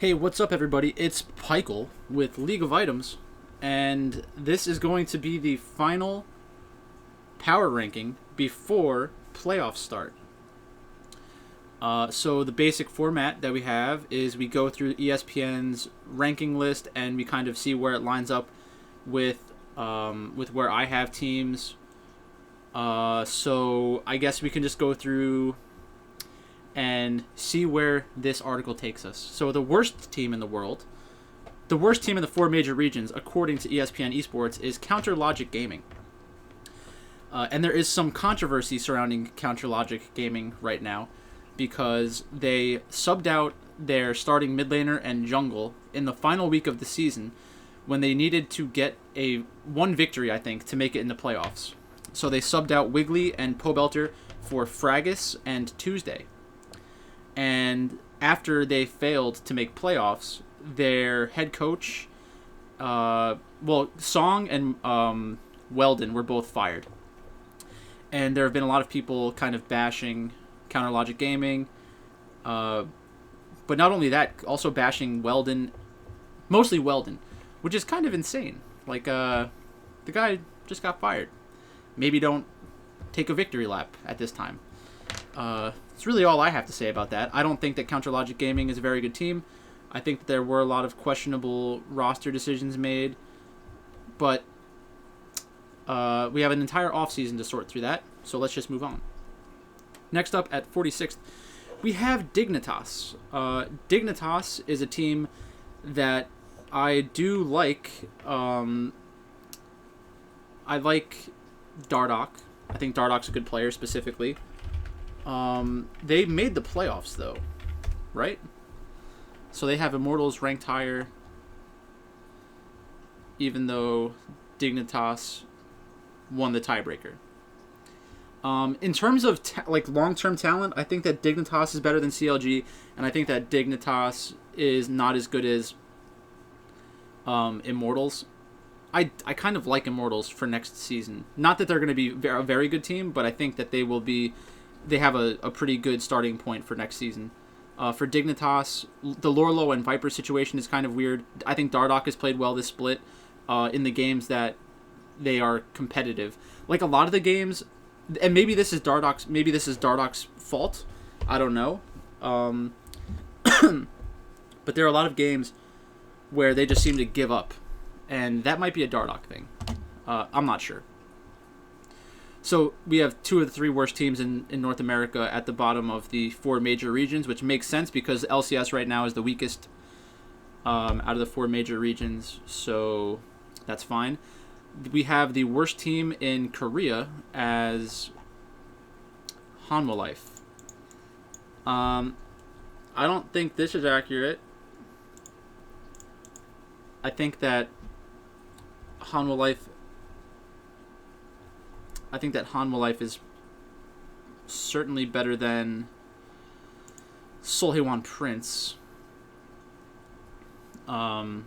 Hey, what's up, everybody? It's Pikel with League of Items, and this is going to be the final power ranking before playoffs start. So the basic format that we have is we go through ESPN's ranking list and we kind of see where it lines up with where I have teams. So I guess we can just go through and see where this article takes us. So the worst team in the world, the worst team in the four major regions, according to ESPN Esports, is Counter Logic Gaming. And there is some controversy surrounding Counter Logic Gaming right now because they subbed out their starting mid laner and jungle in the final week of the season when they needed to get one victory, I think, to make it in the playoffs. So they subbed out Wiggly and Pobelter for Fragus and Tuesday. And after they failed to make playoffs, their head coach, Song and Weldon were both fired. And there have been a lot of people kind of bashing Counter Logic Gaming. But not only that, also bashing Weldon, mostly Weldon, which is kind of insane. Like, the guy just got fired. Maybe don't take a victory lap at this time. It's really all I have to say about that. I don't think that Counter Logic Gaming is a very good team. I think that there were a lot of questionable roster decisions made. But we have an entire offseason to sort through that, so let's just move on. Next up at 46th, we have Dignitas. Dignitas is a team that I do like. I like Dardoch. I think Dardoch's a good player specifically. They made the playoffs though, right? So they have Immortals ranked higher, even though Dignitas won the tiebreaker. In terms of long-term talent, I think that Dignitas is better than CLG, and I think that Dignitas is not as good as Immortals. I kind of like Immortals for next season. Not that they're going to be a very good team, but I think that they will be. They have a pretty good starting point for next season. For Dignitas, the Lorlo and Viper situation is kind of weird. I think Dardoch has played well this split in the games that they are competitive. Like a lot of the games, and maybe this is Dardoch's fault. I don't know. But there are a lot of games where they just seem to give up, and that might be a Dardoch thing. I'm not sure. So we have two of the three worst teams in North America at the bottom of the four major regions, which makes sense because LCS right now is the weakest out of the four major regions, so that's fine. We have the worst team in Korea as Hanwha Life. I don't think this is accurate. I think that Hanwha Life is certainly better than Seolhaewon Prince. So I'm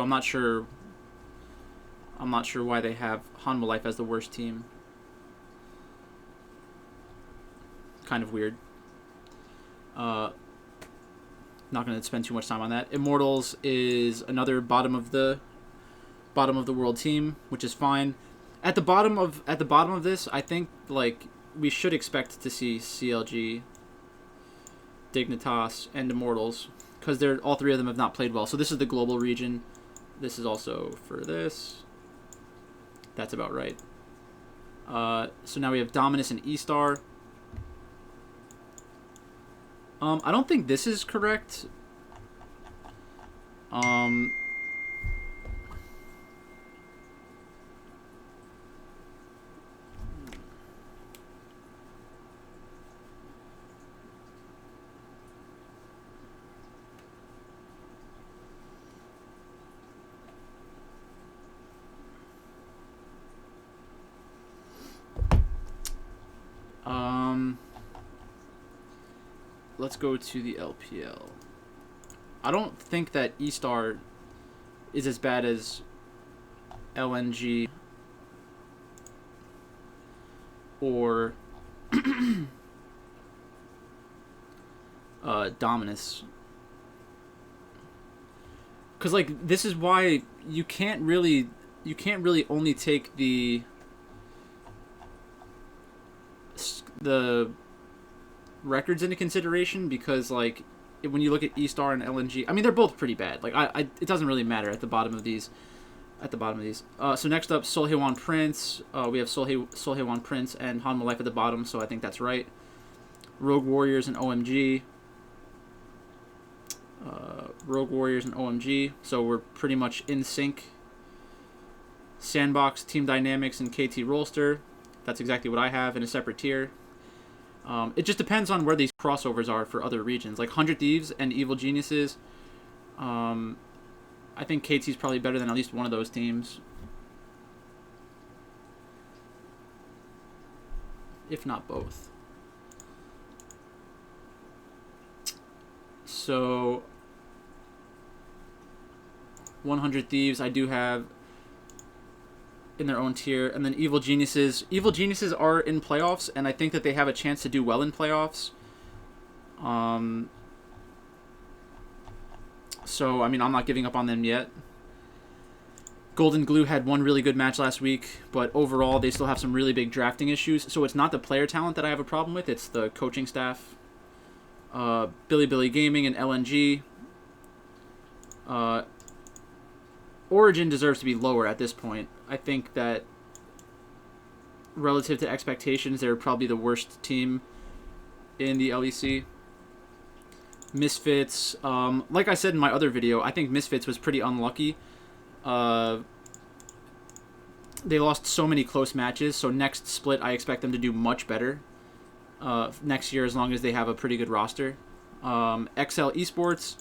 not sure why they have Hanwha Life as the worst team. Kind of weird. Not going to spend too much time on that. Immortals is another bottom of the world team, which is fine. At the bottom of this, I think we should expect to see CLG, Dignitas, and Immortals because all three of them have not played well. So this is the global region. This is also for this. That's about right. So now we have Dominus and E-Star. I don't think this is correct. Let's go to the LPL. I don't think that E-Star is as bad as LNG or Dominus. Because, like, this is why you can't really only take the records into consideration, because, like, when you look at E-Star and LNG, I mean, they're both pretty bad. Like, it doesn't really matter at the bottom of these. So next up, Solhewan Prince. We have Solhewan Prince and Hanma Life at the bottom, so I think that's right. Rogue Warriors and OMG. So we're pretty much in sync. Sandbox, Team Dynamics, and KT Rolster. That's exactly what I have in a separate tier. It just depends on where these crossovers are for other regions. Like 100 Thieves and Evil Geniuses. I think KT's probably better than at least one of those teams, if not both. So 100 Thieves I do have in their own tier, and then Evil Geniuses. Evil Geniuses are in playoffs, and I think that they have a chance to do well in playoffs. So, I mean, I'm not giving up on them yet. Golden Glue had one really good match last week, but overall they still have some really big drafting issues. So it's not the player talent that I have a problem with, it's the coaching staff. Billy Gaming and LNG. Origin deserves to be lower at this point. I think that relative to expectations, they're probably the worst team in the LEC. Misfits, like I said in my other video, I think Misfits was pretty unlucky. They lost so many close matches, so next split I expect them to do much better next year, as long as they have a pretty good roster. XL Esports,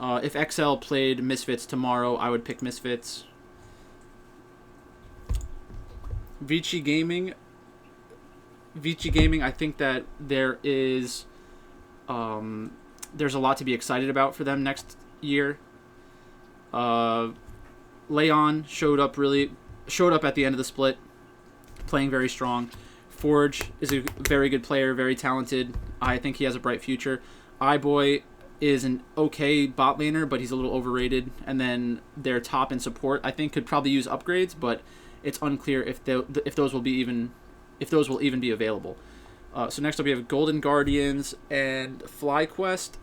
if XL played Misfits tomorrow, I would pick Misfits. Vici Gaming, I think that there is there's a lot to be excited about for them next year. Leon showed up at the end of the split, playing very strong. Forge is a very good player, very talented. I think he has a bright future. iBoy is an okay bot laner, but he's a little overrated. And then their top and support, I think, could probably use upgrades, but it's unclear if those will even be available. So next up we have Golden Guardians and FlyQuest.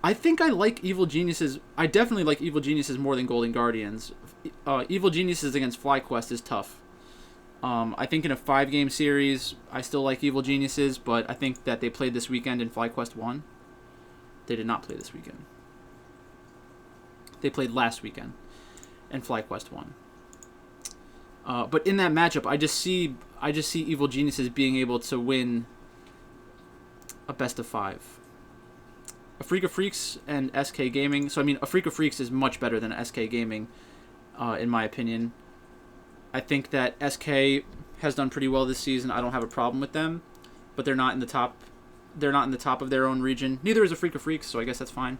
I think I like Evil Geniuses. I definitely like Evil Geniuses more than Golden Guardians. Evil Geniuses against FlyQuest is tough. I think in a 5-game series, I still like Evil Geniuses, but I think that they played this weekend and FlyQuest won. They did not play this weekend. They played last weekend, and FlyQuest won. But in that matchup, I just see Evil Geniuses being able to win a best of 5. A Freak of Freaks and SK Gaming. So, I mean, a Freak of Freaks is much better than SK Gaming, in my opinion. I think that SK has done pretty well this season. I don't have a problem with them, but they're not in the top. They're not in the top of their own region. Neither is a Freak of Freaks, so I guess that's fine.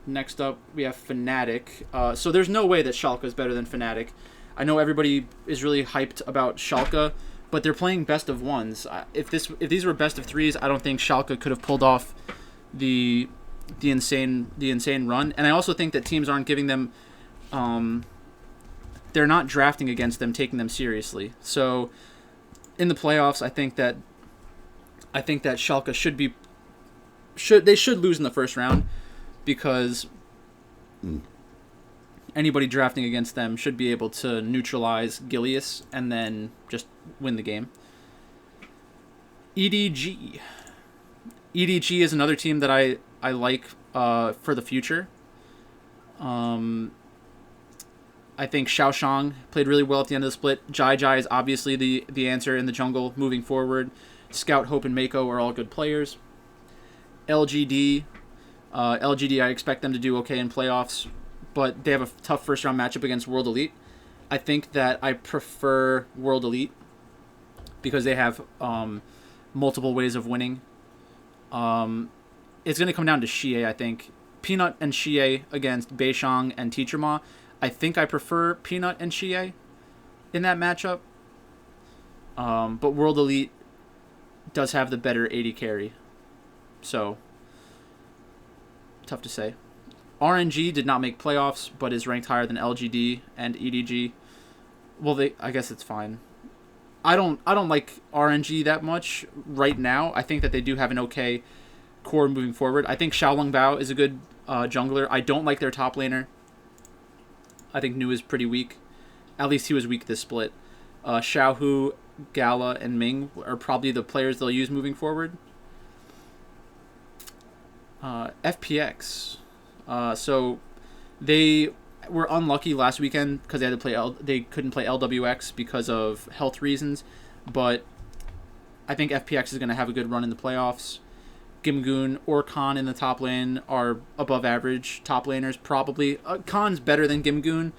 Next up, we have Fnatic. So there's no way that Schalke is better than Fnatic. I know everybody is really hyped about Schalke, but they're playing best of 1s. If these were best of 3s, I don't think Schalke could have pulled off the insane run. And I also think that teams aren't giving them, they're not drafting against them, taking them seriously. So in the playoffs, I think that Schalke should lose in the first round, because anybody drafting against them should be able to neutralize Gilius and then just win the game. EDG is another team that I like for the future. I think Xiaoshang played really well at the end of the split. Jai is obviously the answer in the jungle moving forward. Scout, Hope, and Mako are all good players. LGD I expect them to do okay in playoffs, but they have a tough first-round matchup against World Elite. I think that I prefer World Elite because they have multiple ways of winning. It's going to come down to Xie, I think. Peanut and Xie against Beishang and Teacher Ma. I think I prefer Peanut and Xie in that matchup. But World Elite does have the better AD carry. So tough to say. RNG did not make playoffs, but is ranked higher than LGD and EDG. Well, I guess it's fine. I don't like RNG that much right now. I think that they do have an okay core moving forward. I think Xiaolong Bao is a good jungler. I don't like their top laner. I think Nu is pretty weak. At least he was weak this split. Xiaohu, Gala, and Ming are probably the players they'll use moving forward. FPX. So they were unlucky last weekend because they had to play they couldn't play LWX because of health reasons, but I think FPX is going to have a good run in the playoffs. Gimgoon or Khan in the top lane are above average top laners probably. Khan's better than Gimgoon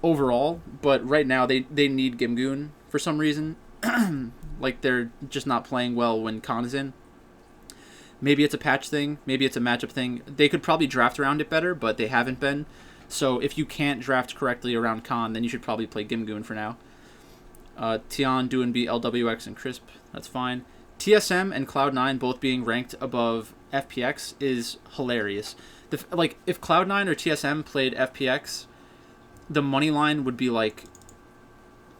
overall, but right now they need Gimgoon for some reason. Like they're just not playing well when Khan is in. Maybe it's a patch thing. Maybe it's a matchup thing. They could probably draft around it better, but they haven't been. So if you can't draft correctly around Khan, then you should probably play Gimgoon for now. Tian, Duanbi, LWX, and Crisp. That's fine. TSM and Cloud9 both being ranked above FPX is hilarious. Like, if Cloud9 or TSM played FPX, the money line would be like...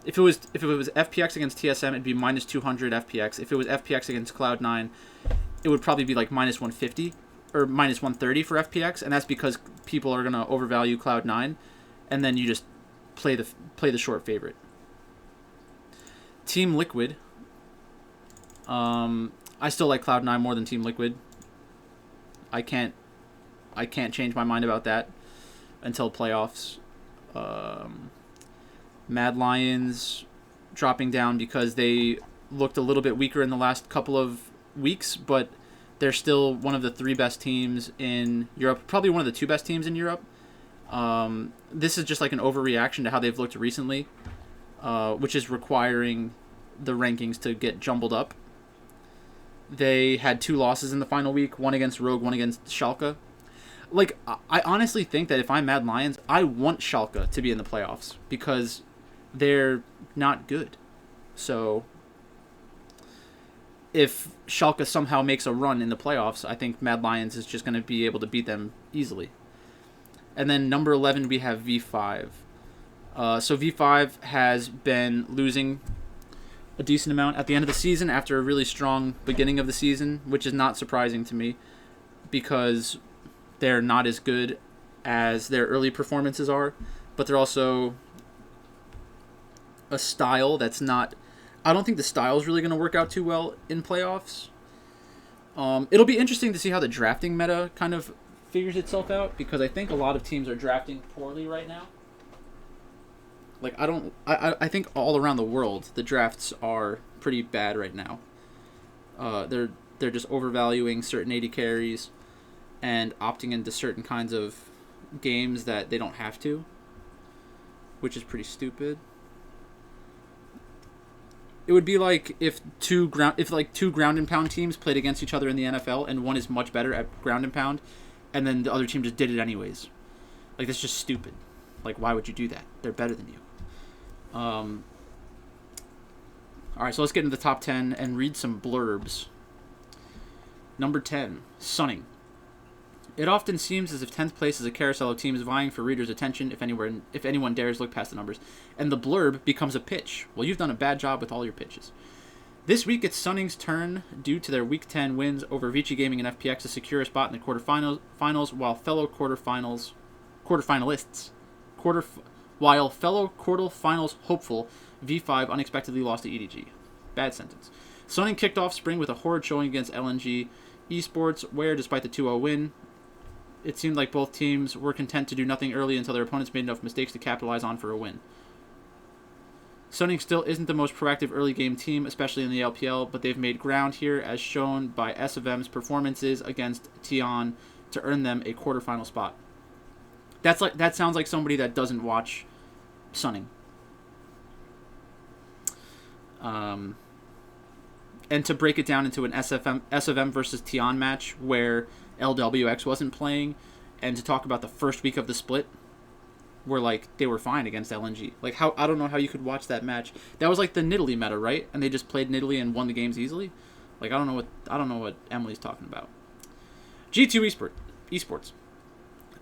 If it was FPX against TSM, it'd be minus 200 FPX. If it was FPX against Cloud9, it would probably be like minus 150 or minus 130 for FPX, and that's because people are going to overvalue Cloud9, and then you just play the short favorite. Team Liquid. I still like Cloud9 more than Team Liquid. I can't change my mind about that until playoffs. Mad Lions dropping down because they looked a little bit weaker in the last couple of weeks, but they're still one of the 3 best teams in Europe, probably one of the 2 best teams in Europe. This is just like an overreaction to how they've looked recently, which is requiring the rankings to get jumbled up. They had 2 losses in the final week, one against Rogue, one against Schalke. Like, I honestly think that if I'm Mad Lions, I want Schalke to be in the playoffs because they're not good. So if Schalke somehow makes a run in the playoffs, I think Mad Lions is just going to be able to beat them easily. And then number 11, we have V5. So V5 has been losing a decent amount at the end of the season after a really strong beginning of the season, which is not surprising to me because they're not as good as their early performances are, but they're also a style that's not... I don't think the style is really going to work out too well in playoffs. It'll be interesting to see how the drafting meta kind of figures itself out, because I think a lot of teams are drafting poorly right now. Like, I think all around the world the drafts are pretty bad right now. They're just overvaluing certain AD carries and opting into certain kinds of games that they don't have to, which is pretty stupid. It would be like if two ground and pound teams played against each other in the NFL, and one is much better at ground and pound, and then the other team just did it anyways. Like, that's just stupid. Like, why would you do that? They're better than you. All right, so let's get into the top 10 and read some blurbs. Number 10, Sunning. It often seems as if 10th place is a carousel of teams vying for readers' attention if anyone dares look past the numbers, and the blurb becomes a pitch. Well, you've done a bad job with all your pitches. This week it's Sunning's turn due to their Week 10 wins over Vici Gaming and FPX to secure a spot in the quarterfinals, while fellow quarterfinals hopeful V5 unexpectedly lost to EDG. Bad sentence. Sunning kicked off spring with a horrid showing against LNG Esports, where, despite the 2-0 win, it seemed like both teams were content to do nothing early until their opponents made enough mistakes to capitalize on for a win. Sunning still isn't the most proactive early game team, especially in the LPL, but they've made ground here as shown by SFM's performances against Tian to earn them a quarterfinal spot. That sounds like somebody that doesn't watch Sunning. And to break it down into an SFM versus Tian match where LWX wasn't playing, and to talk about the first week of the split, where like they were fine against LNG. Like, how I don't know how you could watch that match. That was like the Nidalee meta, right? And they just played Nidalee and won the games easily. Like, I don't know what Emily's talking about. G2 Esports.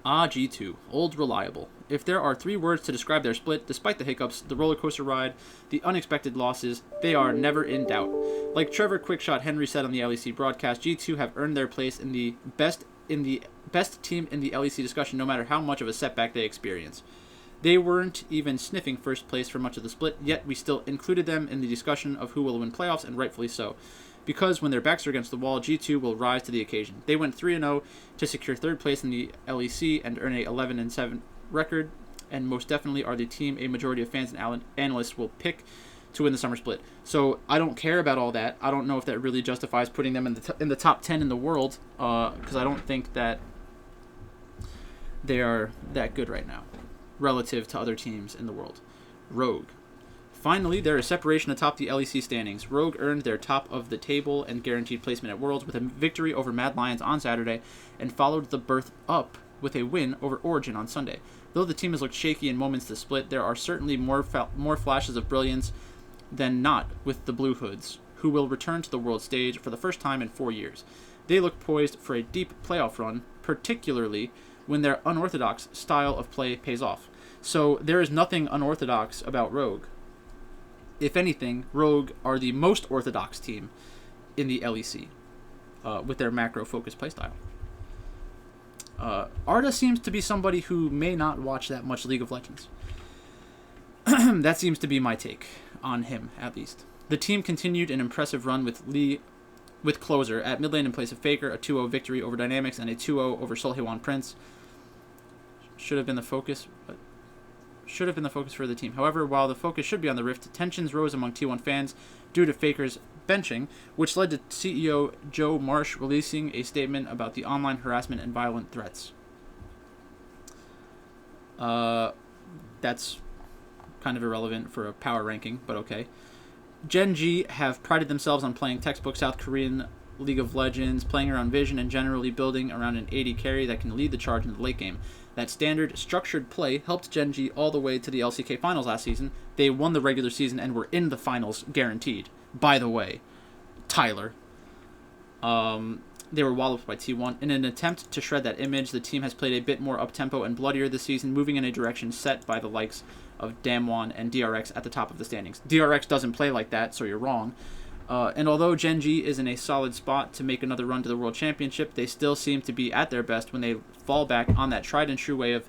G2, old reliable. If there are 3 words to describe their split, despite the hiccups, the roller coaster ride, the unexpected losses, they are never in doubt. Like Trevor Quickshot Henry said on the LEC broadcast, G2 have earned their place in the best team in the LEC discussion, no matter how much of a setback they experience. They weren't even sniffing first place for much of the split, yet we still included them in the discussion of who will win playoffs, and rightfully so. Because when their backs are against the wall, G2 will rise to the occasion. They went 3-0 to secure 3rd place in the LEC and earn a 11-7 record, and most definitely are the team a majority of fans and analysts will pick to win the summer split. So I don't care about all that. I don't know if that really justifies putting them in the top 10 in the world, because I don't think that they are that good right now relative to other teams in the world. Rogue. Finally, there is separation atop the LEC standings. Rogue earned their top of the table and guaranteed placement at Worlds with a victory over Mad Lions on Saturday, and followed the berth up with a win over Origin on Sunday. Though the team has looked shaky in moments to split, there are certainly more flashes of brilliance than not with the Blue Hoods, who will return to the world stage for the first time in 4 years. They look poised for a deep playoff run, particularly when their unorthodox style of play pays off. So there is nothing unorthodox about Rogue. If anything, Rogue are the most orthodox team in the LEC with their macro-focused playstyle. Arda seems to be somebody who may not watch that much League of Legends. That seems to be my take on him, at least. The team continued an impressive run with Closer at mid lane in place of Faker, a 2-0 victory over Dynamics, and a 2-0 over Solhewan Prince. Should have been the focus for the team. However, while the focus should be on the Rift, tensions rose among T1 fans due to Faker's benching, which led to CEO Joe Marsh releasing a statement about the online harassment and violent threats. That's kind of irrelevant for a power ranking, but okay. Gen G have prided themselves on playing textbook South Korean League of Legends, playing around vision, and generally building around an AD carry that can lead the charge in the late game. That standard, structured play helped Gen G all the way to the LCK Finals last season. They won the regular season and were in the finals, guaranteed. By the way, Tyler. They were walloped by T1. In an attempt to shred that image, the team has played a bit more up-tempo and bloodier this season, moving in a direction set by the likes of Damwon and DRX at the top of the standings. DRX doesn't play like that, so you're wrong. And although Gen G is in a solid spot to make another run to the World Championship, they still seem to be at their best when they fall back on that tried-and-true way of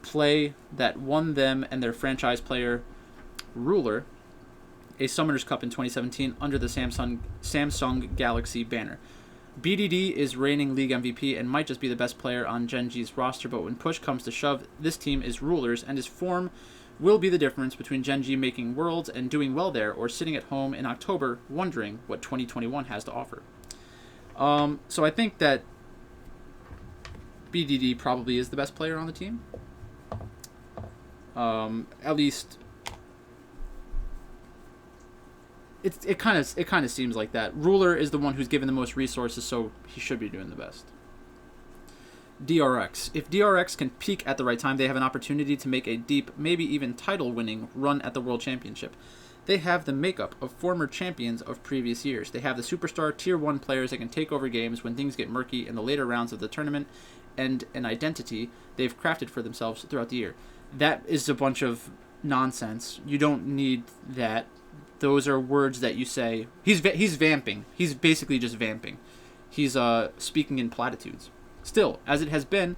play that won them and their franchise player, Ruler, a Summoners Cup in 2017 under the Samsung Galaxy banner. BDD is reigning league MVP and might just be the best player on Gen G's roster, but when push comes to shove, this team is Ruler's, and his form will be the difference between Gen G making Worlds and doing well there, or sitting at home in October wondering what 2021 has to offer. So I think that BDD probably is the best player on the team. At least it kind of seems like that. Ruler is the one who's given the most resources, so he should be doing the best. DRX. If DRX can peak at the right time, they have an opportunity to make a deep, maybe even title-winning run at the World Championship. They have the makeup of former champions of previous years. They have the superstar Tier 1 players that can take over games when things get murky in the later rounds of the tournament, and an identity they've crafted for themselves throughout the year. That is a bunch of nonsense. You don't need that. Those are words that you say. He's vamping. He's basically just vamping. He's speaking in platitudes. Still, as it has been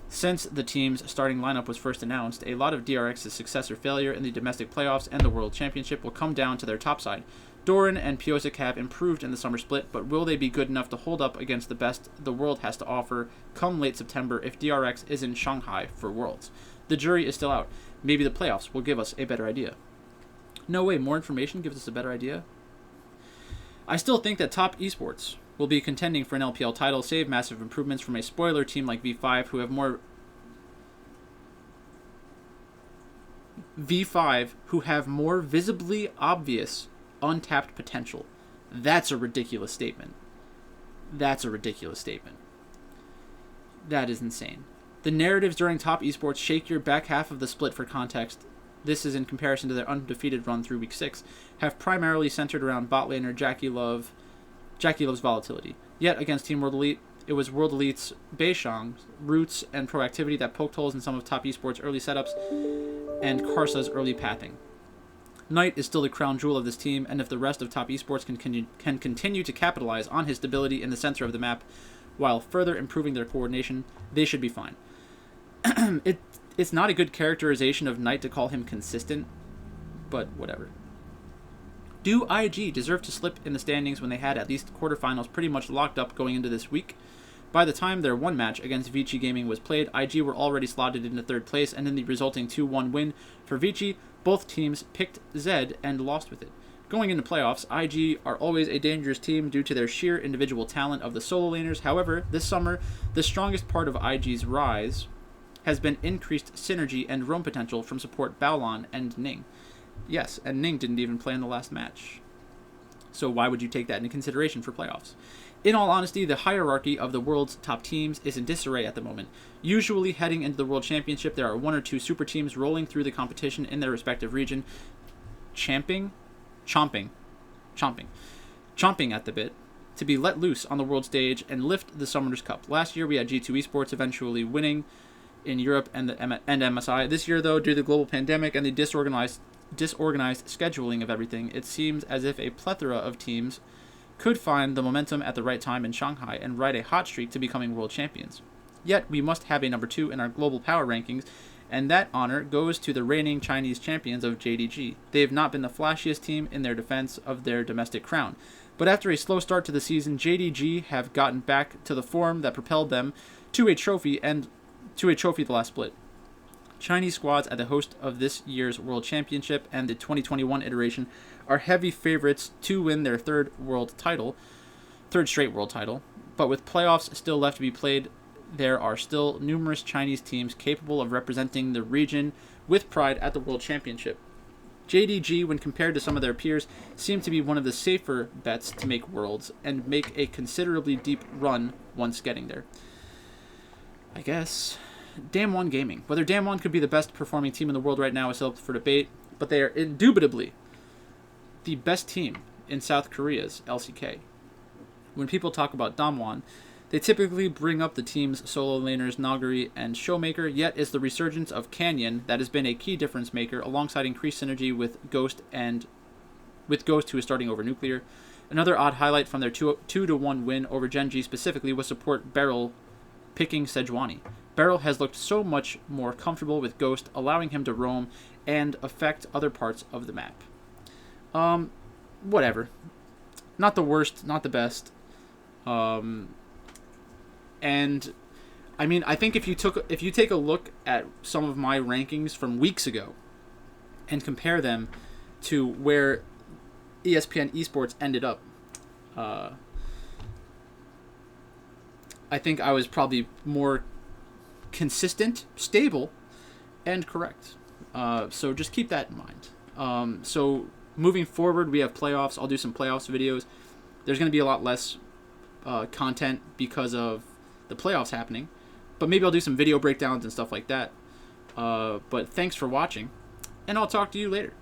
since the team's starting lineup was first announced, a lot of DRX's success or failure in the domestic playoffs and the World Championship will come down to their top side. Doran and Piosik have improved in the summer split, but will they be good enough to hold up against the best the world has to offer come late September if DRX is in Shanghai for Worlds? The jury is still out. Maybe the playoffs will give us a better idea. No way, more information gives us a better idea? I still think that top Esports will be contending for an LPL title, save massive improvements from a spoiler team like V5 who have more visibly obvious untapped potential. That's a ridiculous statement. That is insane. The narratives during top esports shake your back half of the split. For context, this is in comparison to their undefeated run through week 6, have primarily centered around bot laner Jackie Love's volatility. Yet against Team World Elite, it was World Elite's Beishang, Roots, and Proactivity that poked holes in some of Top Esports' early setups and Karsa's early pathing. Knight is still the crown jewel of this team, and if the rest of Top Esports can continue to capitalize on his stability in the center of the map while further improving their coordination, they should be fine. It's not a good characterization of Knight to call him consistent, but whatever. Do IG deserve to slip in the standings when they had at least quarterfinals pretty much locked up going into this week? By the time their one match against Vici Gaming was played, IG were already slotted into third place, and in the resulting 2-1 win for Vici, both teams picked Zed and lost with it. Going into playoffs, IG are always a dangerous team due to their sheer individual talent of the solo laners. However, this summer, the strongest part of IG's rise has been increased synergy and roam potential from support Baolon and Ning. Yes, and Ning didn't even play in the last match. So why would you take that into consideration for playoffs? In all honesty, the hierarchy of the world's top teams is in disarray at the moment. Usually heading into the World Championship, there are one or two super teams rolling through the competition in their respective region, chomping at the bit to be let loose on the world stage and lift the Summoners Cup. Last year, we had G2 Esports eventually winning in Europe and MSI. This year, though, due to the global pandemic and the disorganized scheduling of everything, it seems as if a plethora of teams could find the momentum at the right time in Shanghai and ride a hot streak to becoming world champions. Yet, we must have a number 2 in our global power rankings, and that honor goes to the reigning Chinese champions of JDG. They have not been the flashiest team in their defense of their domestic crown, but after a slow start to the season, JDG have gotten back to the form that propelled them to a trophy the last split. Chinese squads at the host of this year's World Championship and the 2021 iteration are heavy favorites to win their third straight world title, but with playoffs still left to be played, there are still numerous Chinese teams capable of representing the region with pride at the World Championship. JDG, when compared to some of their peers, seem to be one of the safer bets to make Worlds and make a considerably deep run once getting there. I guess. Damwon Gaming. Whether Damwon could be the best performing team in the world right now is still up for debate, but they are indubitably the best team in South Korea's LCK. When people talk about Damwon, they typically bring up the team's solo laners Naguri and Showmaker, yet it's the resurgence of Canyon that has been a key difference maker alongside increased synergy with Ghost who is starting over Nuclear. Another odd highlight from their 2-1 win over Genji specifically was support Beryl picking Sejuani. Beryl has looked so much more comfortable with Ghost, allowing him to roam and affect other parts of the map. Whatever. Not the worst, not the best. And I mean, I think if you take a look at some of my rankings from weeks ago and compare them to where ESPN Esports ended up, I think I was probably more consistent, stable, and correct. So just keep that in mind. So moving forward, we have playoffs. I'll do some playoffs videos. There's going to be a lot less content because of the playoffs happening, but maybe I'll do some video breakdowns and stuff like that. But thanks for watching, and I'll talk to you later.